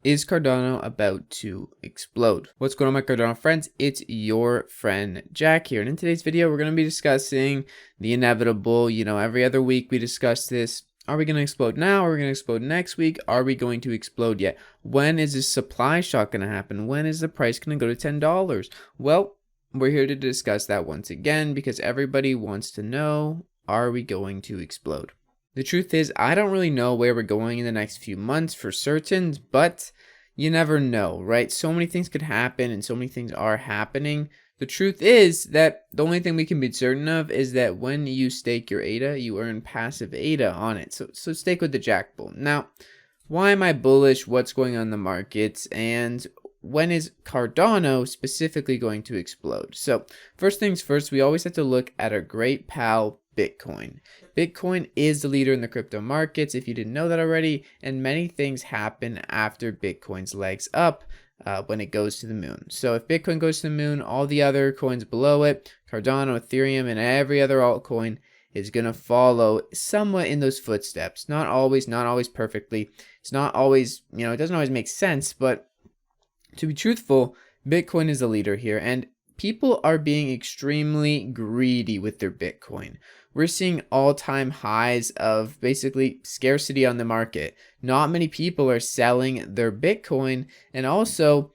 Is Cardano about to explode? What's going on, my Cardano friends? It's your friend Jack here, and in today's video we're going to be discussing the inevitable. Every other week we discuss this. Are we going to explode now? Are we going to explode next week? Are we going to explode yet? When is this supply shock going to happen? When is the price going to go to $10? Well, we're here to discuss that once again because everybody wants to know, are we going to explode? The truth is, I don't really know where we're going in the next few months for certain, but you never know, right? So many things could happen and so many things are happening. The truth is that the only thing we can be certain of is that when you stake your ADA, you earn passive ADA on it. So stake with the Jack Bull. Now, why am I bullish? What's going on in the markets? And when is Cardano specifically going to explode? So first things first, we always have to look at our great pal, Bitcoin. Bitcoin is the leader in the crypto markets, if you didn't know that already, and many things happen after Bitcoin's legs up when it goes to the moon. So if Bitcoin goes to the moon, all the other coins below it, Cardano, Ethereum, and every other altcoin is going to follow somewhat in those footsteps. Not always perfectly. It's not always, it doesn't always make sense, but to be truthful, Bitcoin is the leader here, and people are being extremely greedy with their Bitcoin. We're seeing all-time highs of basically scarcity on the market. Not many people are selling their Bitcoin, and also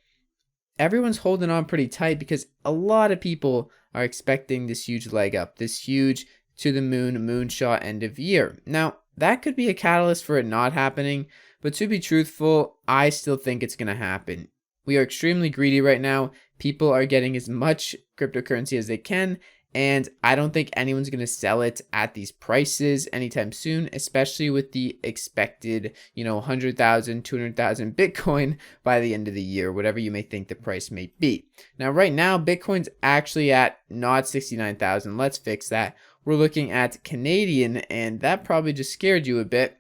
everyone's holding on pretty tight because a lot of people are expecting this huge leg up, this huge to the moon moonshot end of year. Now, that could be a catalyst for it not happening, but to be truthful, I still think it's going to happen. We are extremely greedy right now. People are getting as much cryptocurrency as they can, and I don't think anyone's going to sell it at these prices anytime soon, especially with the expected, 100,000, 200,000 Bitcoin by the end of the year, whatever you may think the price may be. Now, right now, Bitcoin's actually at not 69,000. Let's fix that. We're looking at Canadian, and that probably just scared you a bit,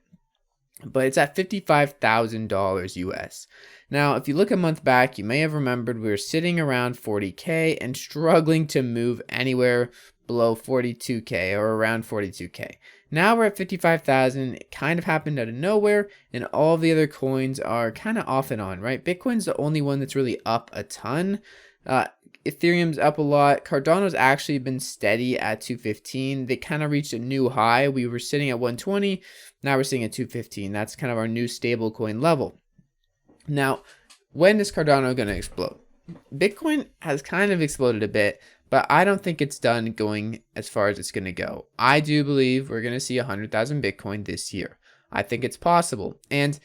but it's at $55,000 US. Now, if you look a month back, you may have remembered we were sitting around 40K and struggling to move anywhere below 42K or around 42K. Now we're at 55,000. It kind of happened out of nowhere, and all the other coins are kind of off and on, right? Bitcoin's the only one that's really up a ton. Ethereum's up a lot. Cardano's actually been steady at 215. They kind of reached a new high. We were sitting at 120. Now we're sitting at 215. That's kind of our new stable coin level. Now, when is Cardano going to explode? Bitcoin has kind of exploded a bit, but I don't think it's done going as far as it's going to go. I do believe we're going to see 100,000 Bitcoin this year. I think it's possible. And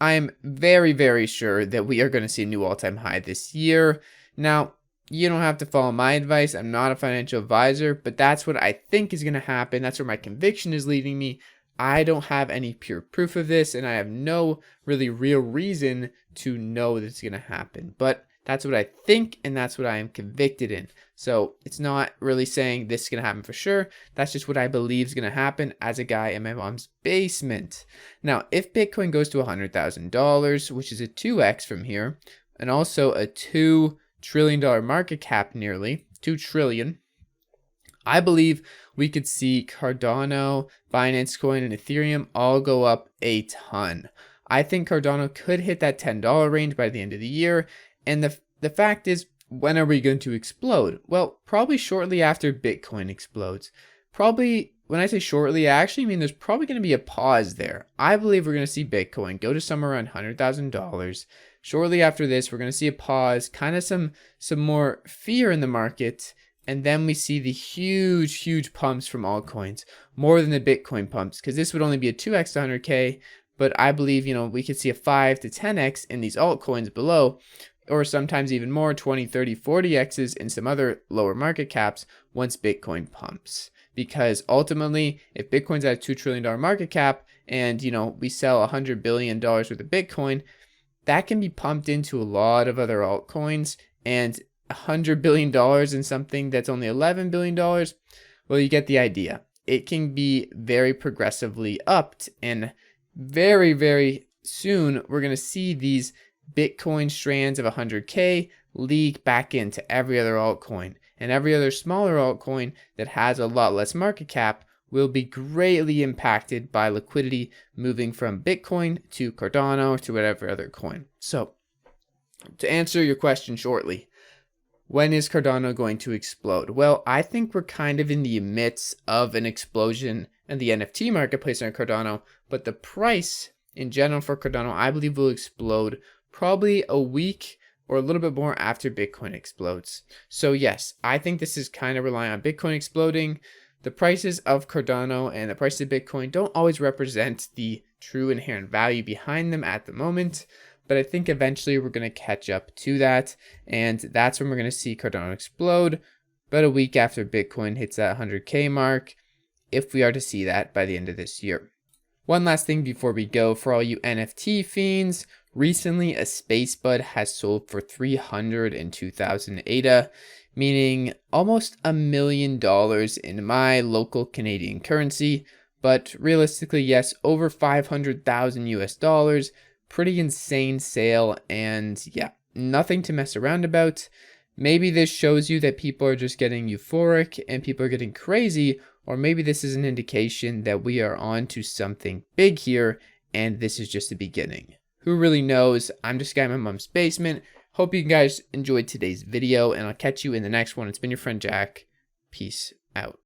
I am very, very sure that we are going to see a new all-time high this year. Now, you don't have to follow my advice. I'm not a financial advisor, but that's what I think is going to happen. That's where my conviction is leading me. I don't have any pure proof of this, and I have no really real reason to know that it's going to happen. But that's what I think, and that's what I am convicted in. So it's not really saying this is going to happen for sure. That's just what I believe is going to happen as a guy in my mom's basement. Now, if Bitcoin goes to $100,000, which is a 2x from here, and also a $2 trillion market cap, nearly $2 trillion, I believe we could see Cardano, Binance Coin, and Ethereum all go up a ton. I think Cardano could hit that $10 range by the end of the year. And the fact is, when are we going to explode? Well, probably shortly after Bitcoin explodes. Probably, when I say shortly, I actually mean there's probably going to be a pause there. I believe we're going to see Bitcoin go to somewhere around $100,000. Shortly after this, we're going to see a pause, kind of some more fear in the market. And then we see the huge pumps from altcoins, more than the Bitcoin pumps, because this would only be a 2x to 100K, but I believe, we could see a 5 to 10x in these altcoins below, or sometimes even more, 20, 30, 40x's in some other lower market caps once Bitcoin pumps. Because ultimately, if Bitcoin's at a $2 trillion market cap and, we sell $100 billion worth of Bitcoin, that can be pumped into a lot of other altcoins, and $100 billion in something that's only $11 billion, well, you get the idea. It can be very progressively upped, and very, very soon we're going to see these Bitcoin strands of 100K leak back into every other altcoin, and every other smaller altcoin that has a lot less market cap will be greatly impacted by liquidity moving from Bitcoin to Cardano to whatever other coin. So to answer your question shortly, when is Cardano going to explode? Well, I think we're kind of in the midst of an explosion in the NFT marketplace on Cardano, but the price in general for Cardano, I believe, will explode probably a week or a little bit more after Bitcoin explodes. So yes, I think this is kind of relying on Bitcoin exploding. The prices of Cardano and the price of Bitcoin don't always represent the true inherent value behind them at the moment, but I think eventually we're going to catch up to that, and that's when we're going to see Cardano explode, about a week after Bitcoin hits that 100K mark, if we are to see that by the end of this year. One last thing before we go, for all you NFT fiends, recently a Space Bud has sold for 302,000 ADA, meaning almost $1 million in my local Canadian currency, but realistically, yes, over 500,000 US dollars. Pretty insane sale, and yeah, nothing to mess around about. Maybe this shows you that people are just getting euphoric and people are getting crazy, or maybe this is an indication that we are on to something big here and this is just the beginning. Who really knows? I'm just a guy in my mom's basement. Hope you guys enjoyed today's video, and I'll catch you in the next one. It's been your friend Jack. Peace out.